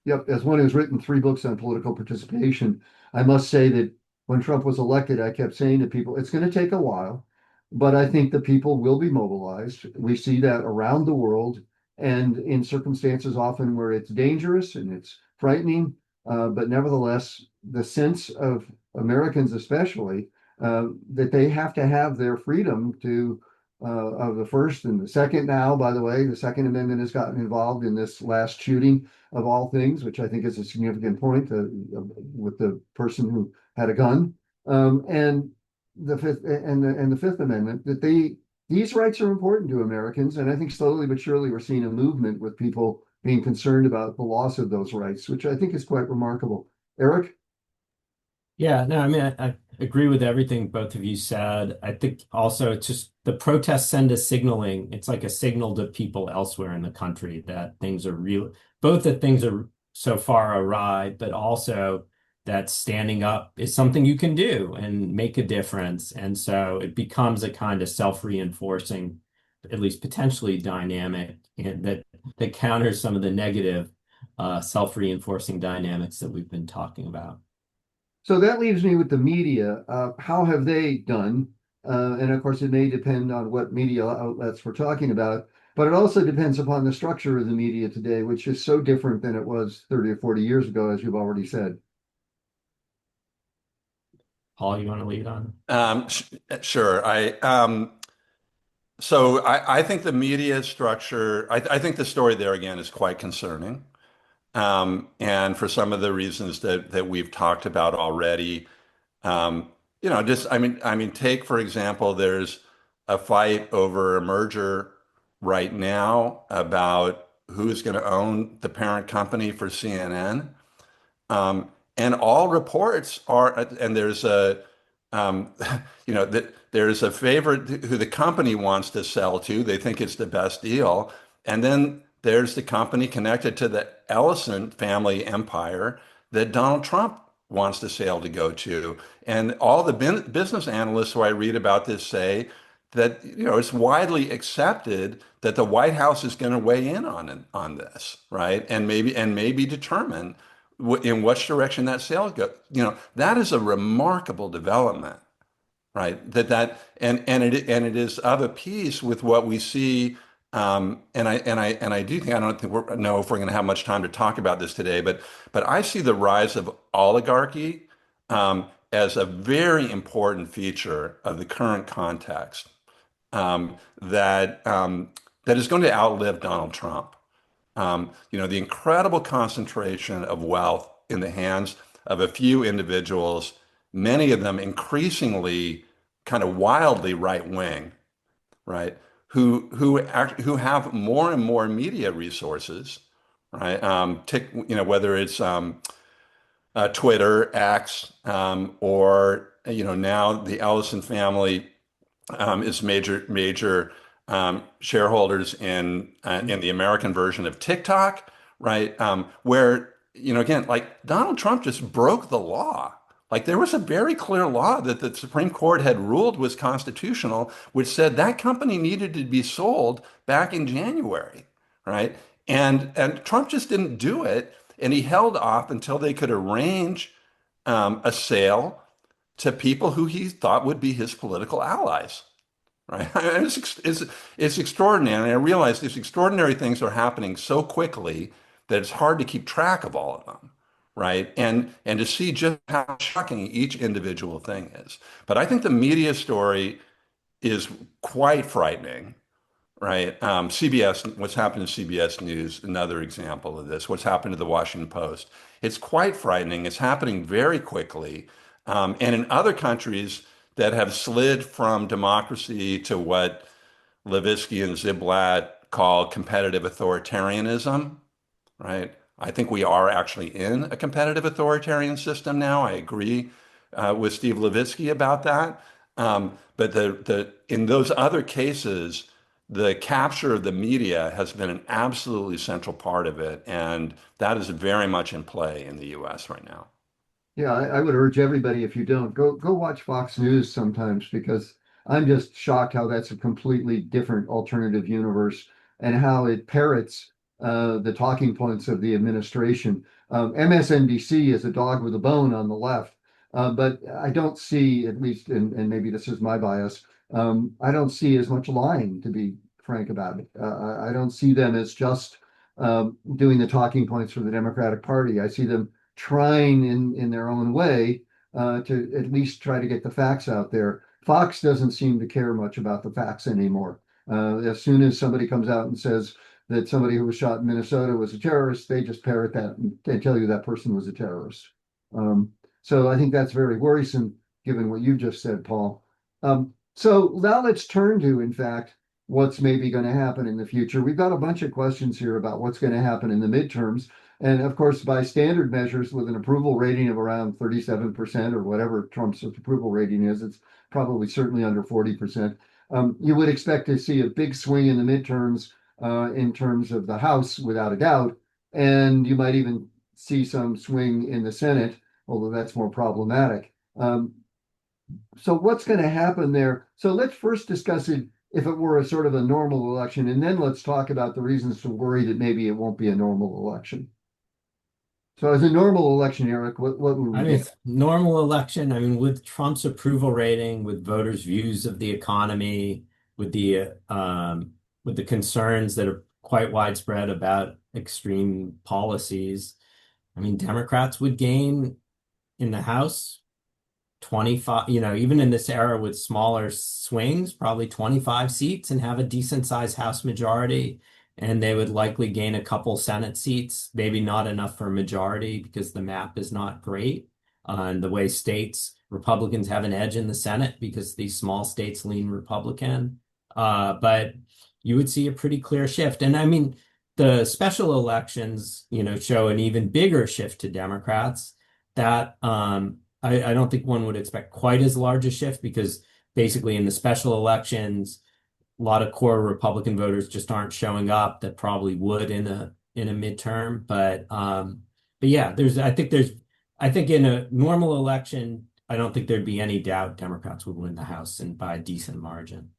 B: Yep, as one who's written 3 books on political participation, I must say that when Trump was elected, I kept saying to people, it's going to take a while, but I think the people will be mobilized. We see that around the world and in circumstances often where it's dangerous and it's frightening. But nevertheless, the sense of Americans, especially, that they have to have their freedom to of the First and the Second now, by the way, the Second Amendment has gotten involved in this last shooting of all things, which I think is a significant point with the person who had a gun, and the Fifth Amendment. That these rights are important to Americans, and I think slowly but surely we're seeing a movement with people being concerned about the loss of those rights, which I think is quite remarkable. Eric?
C: Yeah, no, I mean, I agree with everything both of you said. I think also it's just the protests send a signaling. It's like a signal to people elsewhere in the country that things are real, both that things are so far awry, but also that standing up is something you can do and make a difference. And so it becomes a kind of self-reinforcing, at least potentially dynamic, and that counters some of the negative self-reinforcing dynamics that we've been talking about.
B: So that leaves me with the media. How have they done? And of course, it may depend on what media outlets we're talking about, but it also depends upon the structure of the media today, which is so different than it was 30 or 40 years ago, as you've already said.
C: Paul, you want to lead on?
D: Sure. So I think the media structure, I think the story there again is quite concerning. And for some of the reasons that we've talked about already, just I mean, take for example, there's a fight over a merger right now about who's going to own the parent company for CNN. And all reports are, and there's um, that there's a favorite who the company wants to sell to. They think it's the best deal. And then there's the company connected to the Ellison family empire that Donald Trump wants to sell to go to. And all the business analysts who I read about this say that, it's widely accepted that the White House is going to weigh in on this, right? And maybe determine in which direction that sale goes. That is a remarkable development, right? And it is of a piece with what we see. And I do think, I don't think know if we're going to have much time to talk about this today, but I see the rise of oligarchy as a very important feature of the current context, that is going to outlive Donald Trump. The incredible concentration of wealth in the hands of a few individuals, many of them increasingly kind of wildly right wing, right? Who have more and more media resources, right? Whether it's Twitter, X, or now the Ellison family is major shareholders in the American version of TikTok, right? Where again, like Donald Trump just broke the law. Like there was a very clear law that the Supreme Court had ruled was constitutional, which said that company needed to be sold back in January, right? And Trump just didn't do it, and he held off until they could arrange a sale to people who he thought would be his political allies, right? It's extraordinary. And I realize these extraordinary things are happening so quickly that it's hard to keep track of all of them, right? And to see just how shocking each individual thing is. But I think the media story is quite frightening, right? CBS, what's happened to CBS News, another example of this. What's happened to the Washington Post? It's quite frightening. It's happening very quickly. And in other countries that have slid from democracy to what Levitsky and Ziblatt call competitive authoritarianism, right? I think we are actually in a competitive authoritarian system now. I agree with Steve Levitsky about that. But in those other cases, the capture of the media has been an absolutely central part of it, and that is very much in play in the US right now.
B: Yeah, I would urge everybody, if you don't, go watch Fox News sometimes, because I'm just shocked how that's a completely different alternative universe, and how it parrots the talking points of the administration. MSNBC is a dog with a bone on the left, but I don't see, at least, and maybe this is my bias, I don't see as much lying, to be frank about it. I don't see them as just doing the talking points for the Democratic Party. I see them trying in their own way to at least try to get the facts out there. Fox doesn't seem to care much about the facts anymore. As soon as somebody comes out and says that somebody who was shot in Minnesota was a terrorist, they just parrot that and they tell you that person was a terrorist. So I think that's very worrisome, given what you just said, Paul. So now let's turn to, in fact, what's maybe going to happen in the future. We've got a bunch of questions here about what's going to happen in the midterms. And of course, by standard measures, with an approval rating of around 37% or whatever Trump's approval rating is, it's probably certainly under 40%. You would expect to see a big swing in the midterms in terms of the House, without a doubt. And you might even see some swing in the Senate, although that's more problematic. So what's going to happen there? So let's first discuss it if it were a sort of a normal election, and then let's talk about the reasons to worry that maybe it won't be a normal election. So as a normal election, Eric, what would
C: I
B: we
C: mean,
B: get?
C: normal election, I mean, with Trump's approval rating, with voters' views of the economy, with the concerns that are quite widespread about extreme policies, I mean, Democrats would gain in the House 25, even in this era with smaller swings, probably 25 seats and have a decent sized House majority. And they would likely gain a couple Senate seats, maybe not enough for a majority because the map is not great. And the way Republicans have an edge in the Senate because these small states lean Republican. But you would see a pretty clear shift. And I mean, the special elections, show an even bigger shift to Democrats that I don't think one would expect quite as large a shift because basically in the special elections, a lot of core Republican voters just aren't showing up that probably would in a midterm. But yeah, I think in a normal election, I don't think there'd be any doubt Democrats would win the House and by a decent margin.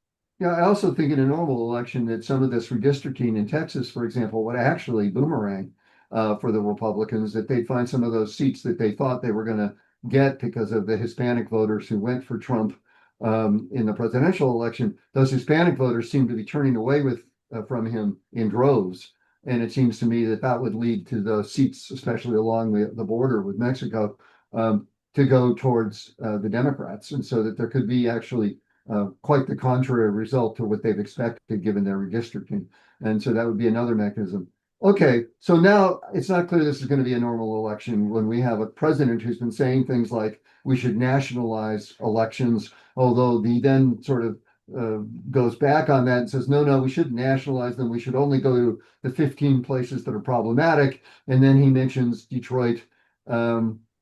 B: Yeah, I also think in a normal election that some of this redistricting in Texas, for example, would actually boomerang for the Republicans, that they'd find some of those seats that they thought they were going to get because of the Hispanic voters who went for Trump in the presidential election. Those Hispanic voters seem to be turning away from him in droves. And it seems to me that that would lead to the seats, especially along the border with Mexico, to go towards the Democrats. And so that there could be actually quite the contrary result to what they've expected given their redistricting. And so that would be another mechanism. Okay, so now it's not clear this is going to be a normal election when we have a president who's been saying things like we should nationalize elections, although he then sort of goes back on that and says, no, we shouldn't nationalize them. We should only go to the 15 places that are problematic. And then he mentions Detroit,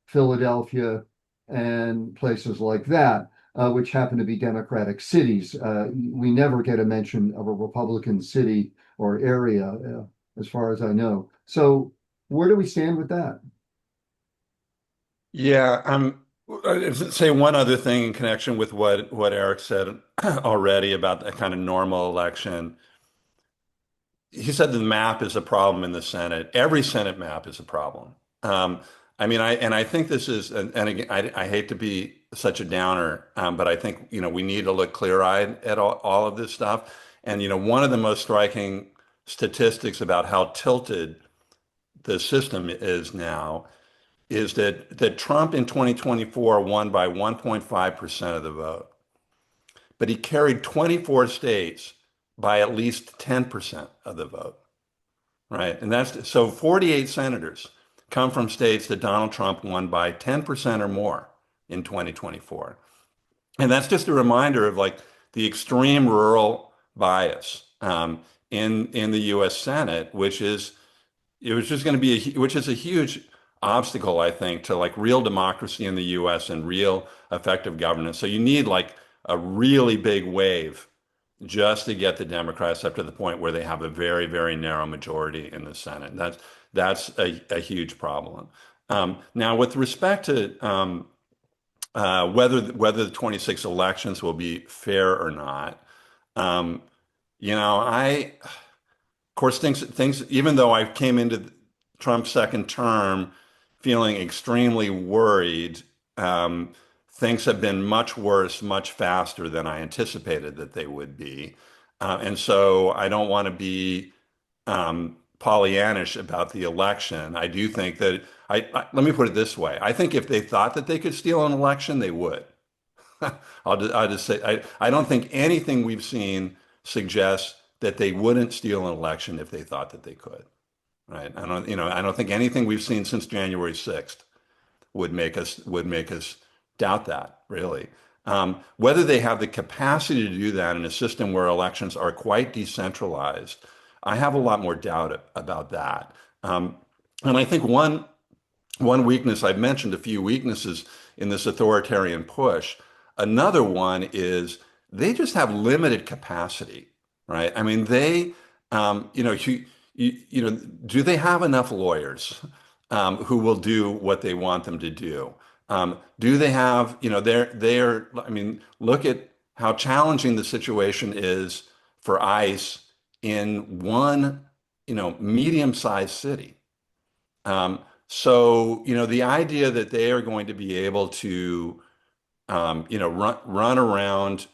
B: Philadelphia, and places like that. Which happen to be Democratic cities. We never get a mention of a Republican city or area, as far as I know. So where do we stand with that?
D: Yeah, say one other thing in connection with what Eric said already about the kind of normal election. He said the map is a problem in the Senate. Every Senate map is a problem. I mean, I think this is, and again, I hate to be such a downer, but I think we need to look clear-eyed at all of this stuff. And one of the most striking statistics about how tilted the system is now is that Trump in 2024 won by 1.5% of the vote, but he carried 24 states by at least 10% of the vote, right? And that's so 48 senators come from states that Donald Trump won by 10% or more in 2024. And that's just a reminder of like the extreme rural bias in the U.S. Senate, which is a huge obstacle, I think, to like real democracy in the U.S. and real effective governance. So you need like a really big wave just to get the Democrats up to the point where they have a very, very narrow majority in the Senate. That's a huge problem. Now, with respect to whether the 26 elections will be fair or not, um, of course, things. Even though I came into Trump's second term feeling extremely worried, things have been much worse, much faster than I anticipated that they would be, and so I don't want to be Pollyannish about the election. I do think that let me put it this way: I think if they thought that they could steal an election, they would. I'll just say I don't think anything we've seen suggests that they wouldn't steal an election if they thought that they could, right? I don't think anything we've seen since January 6th would make us doubt that, really. Whether they have the capacity to do that in a system where elections are quite decentralized, I have a lot more doubt about that. And I think one weakness, I've mentioned a few weaknesses in this authoritarian push. Another one is they just have limited capacity, right? I mean, do they have enough lawyers who will do what they want them to do? Do they have, I mean, look at how challenging the situation is for ICE in one, medium-sized city. So, the idea that they are going to be able to, run around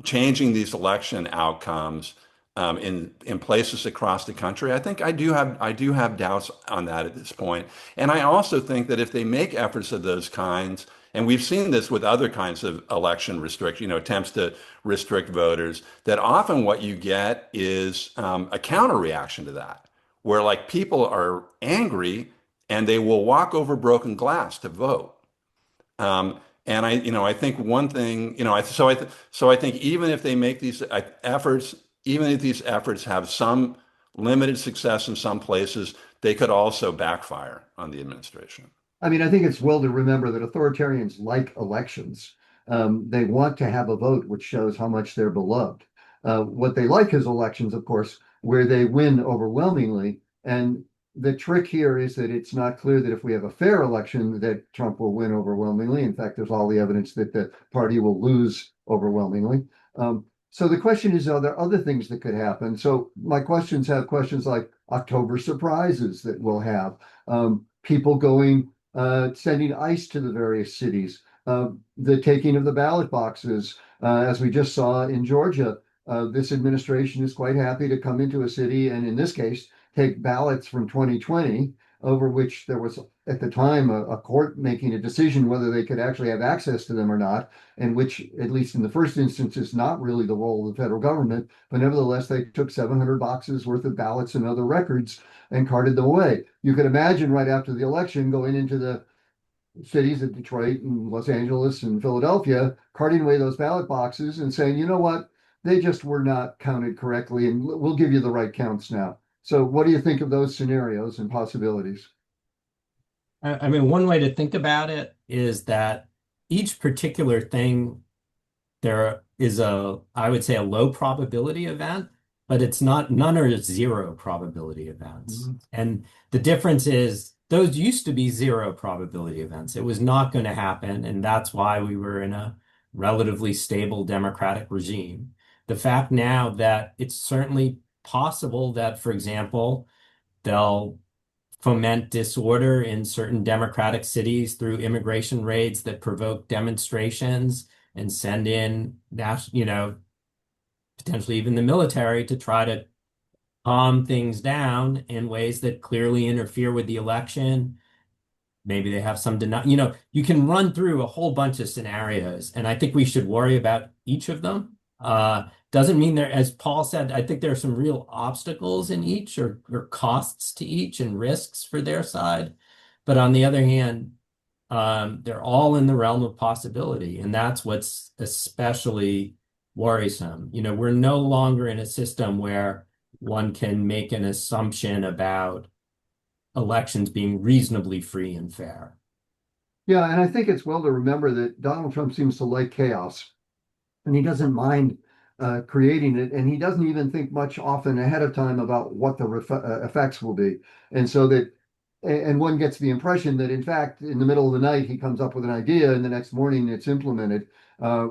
D: changing these election outcomes in places across the country, I think I do have doubts on that at this point. And I also think that if they make efforts of those kinds, and we've seen this with other kinds of election restriction, attempts to restrict voters, that often what you get is a counter reaction to that, where like people are angry and they will walk over broken glass to vote. And I think one thing, so I think even if they make these efforts, even if these efforts have some limited success in some places, they could also backfire on the administration.
B: I mean, I think it's well to remember that authoritarians like elections. They want to have a vote, which shows how much they're beloved. What they like is elections, of course, where they win overwhelmingly. And the trick here is that it's not clear that if we have a fair election, that Trump will win overwhelmingly. In fact, there's all the evidence that the party will lose overwhelmingly. So the question is, are there other things that could happen? So my questions have questions like October surprises that we'll have, people going, sending ICE to the various cities, the taking of the ballot boxes, as we just saw in Georgia. This administration is quite happy to come into a city and, in this case, take ballots from 2020, over which there was at the time a court making a decision whether they could actually have access to them or not, and which, at least in the first instance, is not really the role of the federal government. But nevertheless, they took 700 boxes worth of ballots and other records and carted them away. You could imagine right after the election going into the cities of Detroit and Los Angeles and Philadelphia, carting away those ballot boxes and saying, you know what, they just were not counted correctly, and we'll give you the right counts now. So what do you think of those scenarios and possibilities?
C: I mean, one way to think about it is that each particular thing, there is I would say, a low probability event, but it's not, none are zero probability events.
B: Mhm.
C: And the difference is those used to be zero probability events. It was not going to happen. And that's why we were in a relatively stable democratic regime. The fact now that it's certainly possible that, for example, they'll foment disorder in certain democratic cities through immigration raids that provoke demonstrations and send in, potentially even the military to try to calm things down in ways that clearly interfere with the election. Maybe they have some you can run through a whole bunch of scenarios, and I think we should worry about each of them. Doesn't mean there, as Paul said, I think there are some real obstacles in each, or costs to each and risks for their side. But on the other hand, they're all in the realm of possibility. And that's what's especially worrisome. We're no longer in a system where one can make an assumption about elections being reasonably free and fair.
B: Yeah, and I think it's well to remember that Donald Trump seems to like chaos, and he doesn't mind creating it, and he doesn't even think much often ahead of time about what the effects will be. And so that, and one gets the impression that in fact, in the middle of the night, he comes up with an idea, and the next morning it's implemented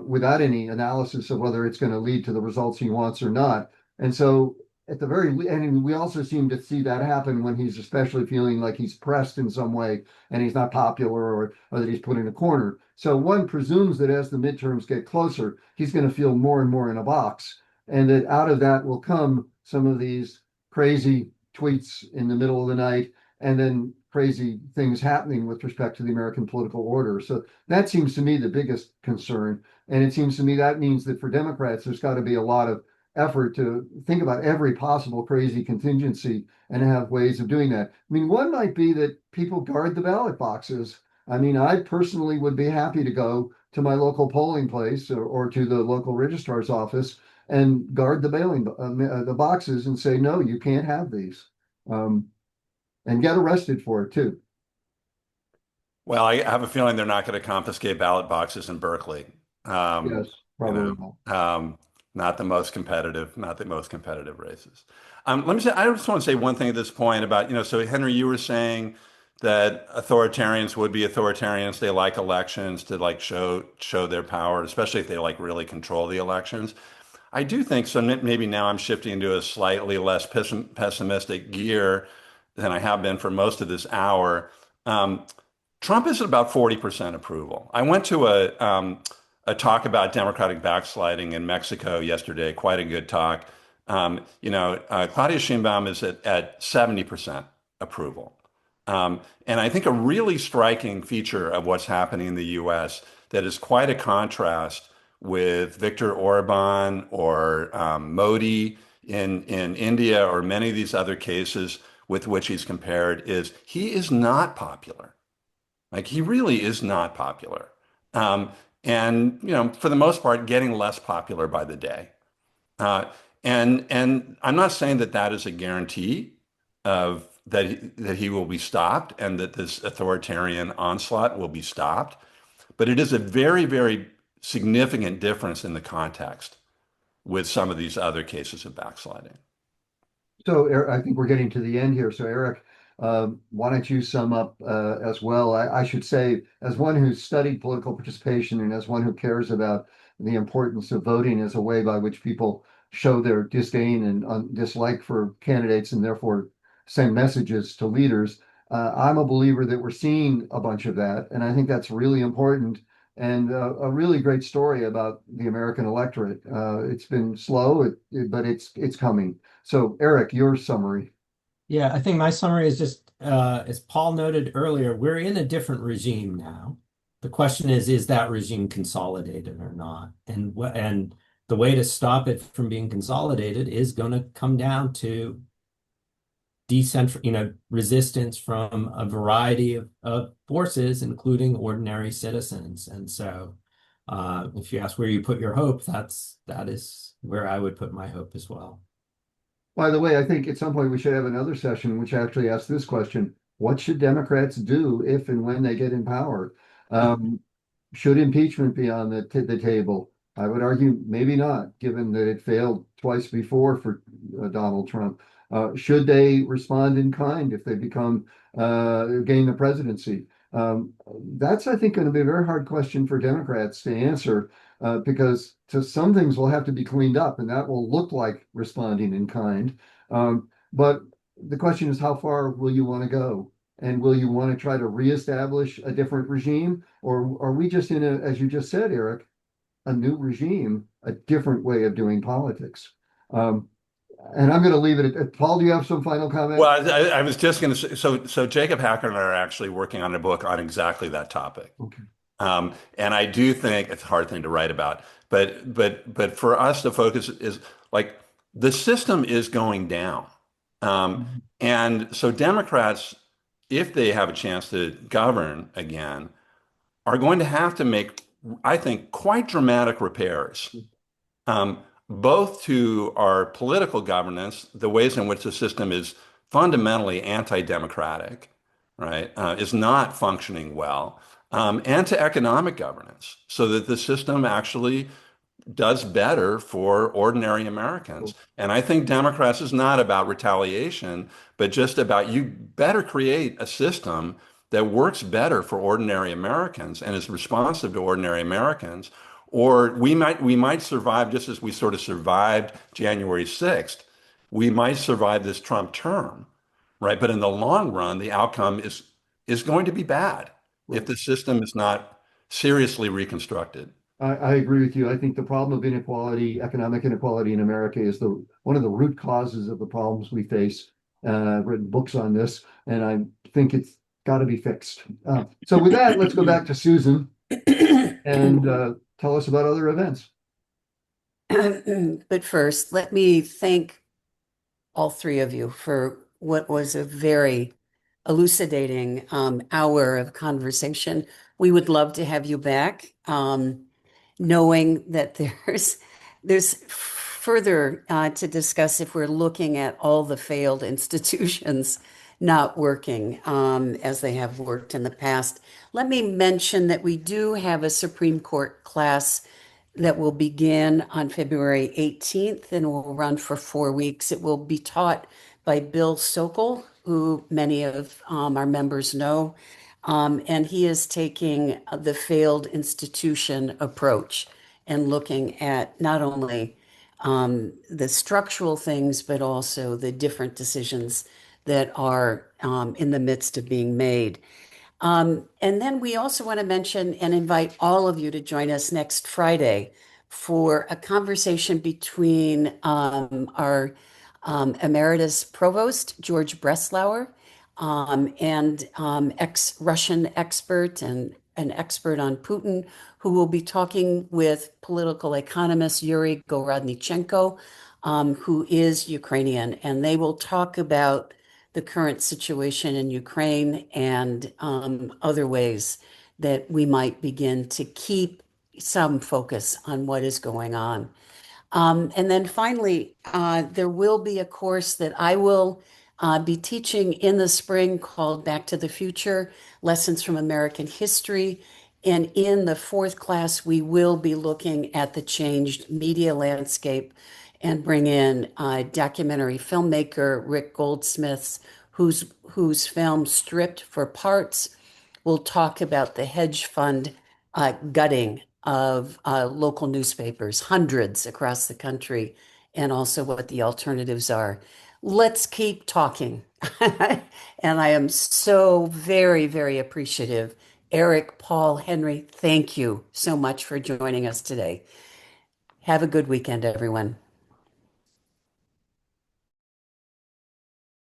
B: without any analysis of whether it's going to lead to the results he wants or not. And so at the and we also seem to see that happen when he's especially feeling like he's pressed in some way and he's not popular, or that he's put in a corner. So one presumes that as the midterms get closer, he's going to feel more and more in a box, and that out of that will come some of these crazy tweets in the middle of the night, and then crazy things happening with respect to the American political order. So that seems to me the biggest concern. And it seems to me that means that for Democrats, there's got to be a lot of effort to think about every possible crazy contingency and have ways of doing that. I mean, one might be that people guard the ballot boxes. I mean, I personally would be happy to go to my local polling place, or to the local registrar's office and guard the boxes and say, no, you can't have these, and get arrested for it too.
D: Well, I have a feeling they're not going to confiscate ballot boxes in Berkeley.
B: Yes,
D: You
B: probably
D: know,
B: not.
D: not the most competitive, not the most competitive races. Let me say, I just want to say one thing at this point about, so Henry, you were saying that authoritarians would be authoritarians. They like elections to like show their power, especially if they like really control the elections. I do think so. Maybe now I'm shifting into a slightly less pessimistic gear than I have been for most of this hour. Trump is at about 40% approval. I went to a talk about democratic backsliding in Mexico yesterday, quite a good talk. Claudia Sheinbaum is at 70% approval. And I think a really striking feature of what's happening in the US that is quite a contrast with Viktor Orban or Modi in India, or many of these other cases with which he's compared, is he is not popular. Like, he really is not popular. Um, and, for the most part, getting less popular by the day. Uh, and I'm not saying that that is a guarantee of that he will be stopped and that this authoritarian onslaught will be stopped, but it is a very, very significant difference in the context with some of these other cases of backsliding.
B: So I think we're getting to the end here. So Eric, why don't you sum up as well? I should say, as one who's studied political participation and as one who cares about the importance of voting as a way by which people show their disdain and dislike for candidates and therefore send messages to leaders, I'm a believer that we're seeing a bunch of that. And I think that's really important, and a really great story about the American electorate. It's been slow, but it's coming. So, Eric, your summary.
C: Yeah, I think my summary is just, as Paul noted earlier, we're in a different regime now. The question is that regime consolidated or not? And the way to stop it from being consolidated is going to come down to resistance from a variety of forces, including ordinary citizens. And so, if you ask where you put your hope, that is where I would put my hope as well.
B: By the way, I think at some point we should have another session which actually asks this question: what should Democrats do if and when they get in power? Um, should impeachment be on the table? I would argue maybe not, given that it failed twice before for Donald Trump. Should they respond in kind if they gain the presidency? That's, I think, going to be a very hard question for Democrats to answer, because some things will have to be cleaned up, and that will look like responding in kind. But the question is, how far will you want to go? And will you want to try to reestablish a different regime? Or are we just in as you just said, Eric, a new regime, a different way of doing politics? And I'm going to leave it at Paul. Do you have some final comment?
D: Well, I was just going to say, so Jacob Hacker and I are actually working on a book on exactly that topic.
B: Okay.
D: And I do think it's a hard thing to write about, but for us, the focus is like the system is going down. And so Democrats, if they have a chance to govern again, are going to have to make, I think, quite dramatic repairs, both to our political governance, the ways in which the system is fundamentally anti-democratic, right, is not functioning well, and to economic governance, so that the system actually does better for ordinary Americans. And I think Democrats is not about retaliation, but just about you better create a system that works better for ordinary Americans and is responsive to ordinary Americans. Or we might survive just as we sort of survived January 6th. We might survive this Trump term, right? But in the long run, the outcome is going to be bad if
B: Right.
D: the system is not seriously reconstructed.
B: I agree with you. I think the problem of inequality, economic inequality in America is one of the root causes of the problems we face. I've written books on this, and I think it's got to be fixed. So with that, let's go back to Susan and tell us about other events.
A: But first, let me thank all three of you for what was a very elucidating hour of conversation. We would love to have you back, knowing that there's further to discuss if we're looking at all the failed institutions not working as they have worked in the past. Let me mention that we do have a Supreme Court class that will begin on February 18th and will run for 4 weeks. It will be taught by Bill Sokol, who many of our members know, and he is taking the failed institution approach and looking at not only the structural things, but also the different decisions that are in the midst of being made. And then we also want to mention and invite all of you to join us next Friday for a conversation between our emeritus provost, George Breslauer, and ex-Russian expert and an expert on Putin, who will be talking with political economist Yuri Gorodnichenko, who is Ukrainian, and they will talk about the current situation in Ukraine and other ways that we might begin to keep some focus on what is going on. And then finally, there will be a course that I will be teaching in the spring called Back to the Future, Lessons from American History. And in the fourth class, we will be looking at the changed media landscape and bring in documentary filmmaker Rick Goldsmiths, whose film Stripped for Parts will talk about the hedge fund gutting of local newspapers, hundreds across the country, and also what the alternatives are. Let's keep talking. And I am so very, very appreciative. Eric, Paul, Henry, thank you so much for joining us today. Have a good weekend, everyone.